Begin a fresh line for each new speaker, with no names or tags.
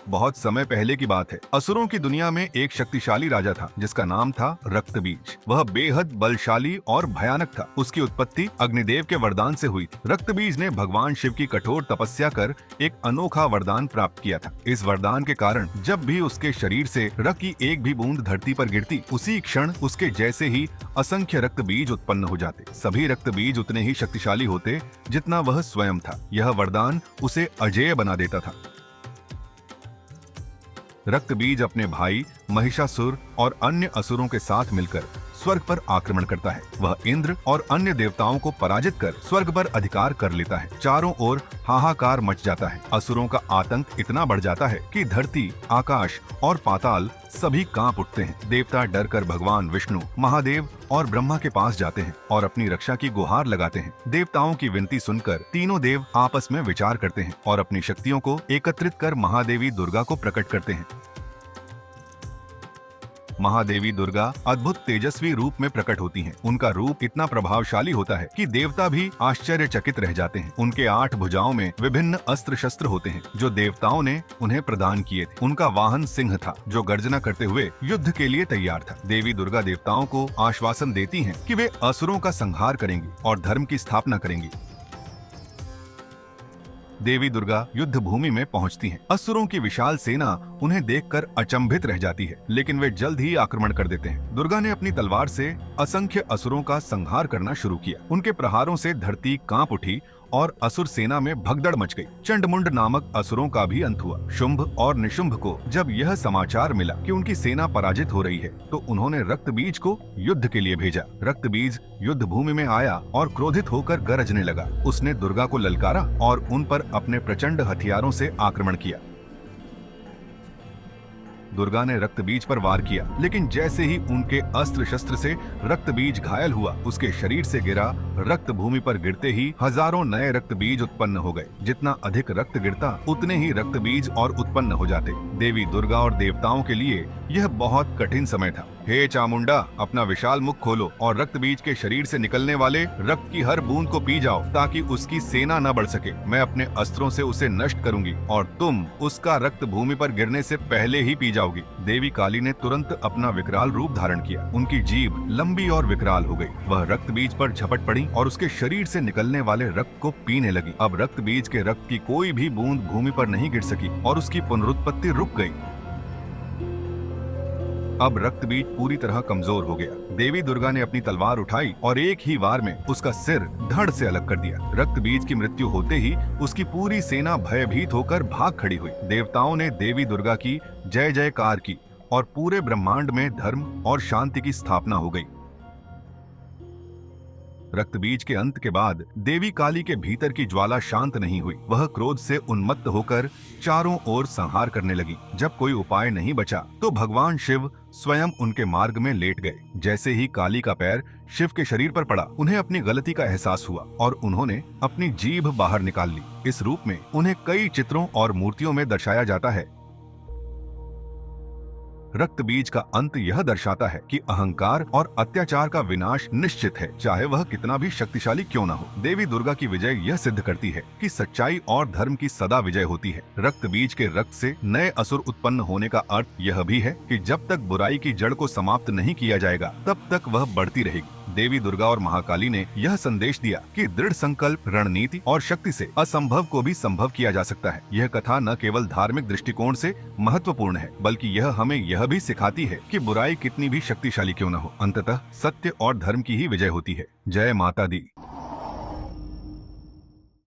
बहुत समय पहले की बात है। असुरों की दुनिया में एक शक्तिशाली राजा था जिसका नाम था रक्तबीज। वह बेहद बलशाली और भयानक था। उसकी उत्पत्ति अग्निदेव के वरदान से हुई थी। रक्तबीज ने भगवान शिव की कठोर तपस्या कर एक अनोखा वरदान प्राप्त किया था। इस वरदान के कारण जब भी उसके शरीर से रक्त की एक भी बूंद धरती पर गिरती, उसी क्षण उसके जैसे ही असंख्य रक्त बीज उत्पन्न हो जाते। सभी रक्त बीज उतने ही शक्तिशाली होते जितना वह स्वयं था। यह वरदान उसे अजेय बना देता था। रक्तबीज अपने भाई महिषासुर और अन्य असुरों के साथ मिलकर स्वर्ग पर आक्रमण करता है। वह इंद्र और अन्य देवताओं को पराजित कर स्वर्ग पर अधिकार कर लेता है। चारों ओर हाहाकार मच जाता है। असुरों का आतंक इतना बढ़ जाता है कि धरती, आकाश और पाताल सभी कांप उठते हैं। देवता डर कर भगवान विष्णु, महादेव और ब्रह्मा के पास जाते हैं और अपनी रक्षा की गुहार लगाते हैं। देवताओं की विनती सुनकर तीनों देव आपस में विचार करते हैं और अपनी शक्तियों को एकत्रित कर महादेवी दुर्गा को प्रकट करते हैं। महादेवी दुर्गा अद्भुत तेजस्वी रूप में प्रकट होती हैं। उनका रूप इतना प्रभावशाली होता है कि देवता भी आश्चर्यचकित रह जाते हैं। उनके 8 भुजाओं में विभिन्न अस्त्र शस्त्र होते हैं जो देवताओं ने उन्हें प्रदान किए थे। उनका वाहन सिंह था जो गर्जना करते हुए युद्ध के लिए तैयार था। देवी दुर्गा देवताओं को आश्वासन देती हैं कि वे असुरों का संहार करेंगी और धर्म की स्थापना करेंगी। देवी दुर्गा युद्ध भूमि में पहुंचती हैं। असुरों की विशाल सेना उन्हें देखकर अचंभित रह जाती है, लेकिन वे जल्द ही आक्रमण कर देते हैं। दुर्गा ने अपनी तलवार से असंख्य असुरों का संहार करना शुरू किया। उनके प्रहारों से धरती कांप उठी और असुर सेना में भगदड़ मच गई। चंडमुंड नामक असुरों का भी अंत हुआ। शुंभ और निशुंभ को जब यह समाचार मिला कि उनकी सेना पराजित हो रही है, तो उन्होंने रक्तबीज को युद्ध के लिए भेजा। रक्तबीज युद्ध भूमि में आया और क्रोधित होकर गरजने लगा। उसने दुर्गा को ललकारा और उन पर अपने प्रचंड हथियारों से आक्रमण किया। दुर्गा ने रक्तबीज पर वार किया, लेकिन जैसे ही उनके अस्त्र शस्त्र से रक्तबीज घायल हुआ, उसके शरीर से गिरा रक्त भूमि पर गिरते ही हजारों नए रक्तबीज उत्पन्न हो गए। जितना अधिक रक्त गिरता, उतने ही रक्तबीज और उत्पन्न हो जाते। देवी दुर्गा और देवताओं के लिए यह बहुत कठिन समय था। हे चामुंडा, अपना विशाल मुख खोलो और रक्तबीज के शरीर से निकलने वाले रक्त की हर बूंद को पी जाओ ताकि उसकी सेना न बढ़ सके। मैं अपने अस्त्रों से उसे नष्ट करूंगी और तुम उसका रक्त भूमि पर गिरने से पहले ही पी जाओगी। देवी काली ने तुरंत अपना विकराल रूप धारण किया। उनकी जीभ लंबी और विकराल हो गई। वह रक्तबीज पर झपट पड़ी और उसके शरीर से निकलने वाले रक्त को पीने लगी। अब रक्तबीज के रक्त की कोई भी बूंद भूमि पर नहीं गिर सकी और उसकी पुनरुत्पत्ति रुक गई। अब रक्तबीज पूरी तरह कमजोर हो गया। देवी दुर्गा ने अपनी तलवार उठाई और एक ही वार में उसका सिर धड़ से अलग कर दिया। रक्तबीज की मृत्यु होते ही उसकी पूरी सेना भयभीत होकर भाग खड़ी हुई। देवताओं ने देवी दुर्गा की जय जयकार की और पूरे ब्रह्मांड में धर्म और शांति की स्थापना हो गई। रक्तबीज के अंत के बाद देवी काली के भीतर की ज्वाला शांत नहीं हुई। वह क्रोध से उन्मत्त होकर चारों ओर संहार करने लगी। जब कोई उपाय नहीं बचा तो भगवान शिव स्वयं उनके मार्ग में लेट गए। जैसे ही काली का पैर शिव के शरीर पर पड़ा, उन्हें अपनी गलती का एहसास हुआ और उन्होंने अपनी जीभ बाहर निकाल ली। इस रूप में उन्हें कई चित्रों और मूर्तियों में दर्शाया जाता है। रक्तबीज का अंत यह दर्शाता है कि अहंकार और अत्याचार का विनाश निश्चित है, चाहे वह कितना भी शक्तिशाली क्यों न हो। देवी दुर्गा की विजय यह सिद्ध करती है कि सच्चाई और धर्म की सदा विजय होती है। रक्तबीज के रक्त से नए असुर उत्पन्न होने का अर्थ यह भी है कि जब तक बुराई की जड़ को समाप्त नहीं किया जाएगा, तब तक वह बढ़ती रहेगी। देवी दुर्गा और महाकाली ने यह संदेश दिया कि दृढ़ संकल्प, रणनीति और शक्ति से असंभव को भी संभव किया जा सकता है। यह कथा न केवल धार्मिक दृष्टिकोण से महत्वपूर्ण है, बल्कि यह हमें यह भी सिखाती है कि बुराई कितनी भी शक्तिशाली क्यों न हो, अंततः सत्य और धर्म की ही विजय होती है। जय माता दी।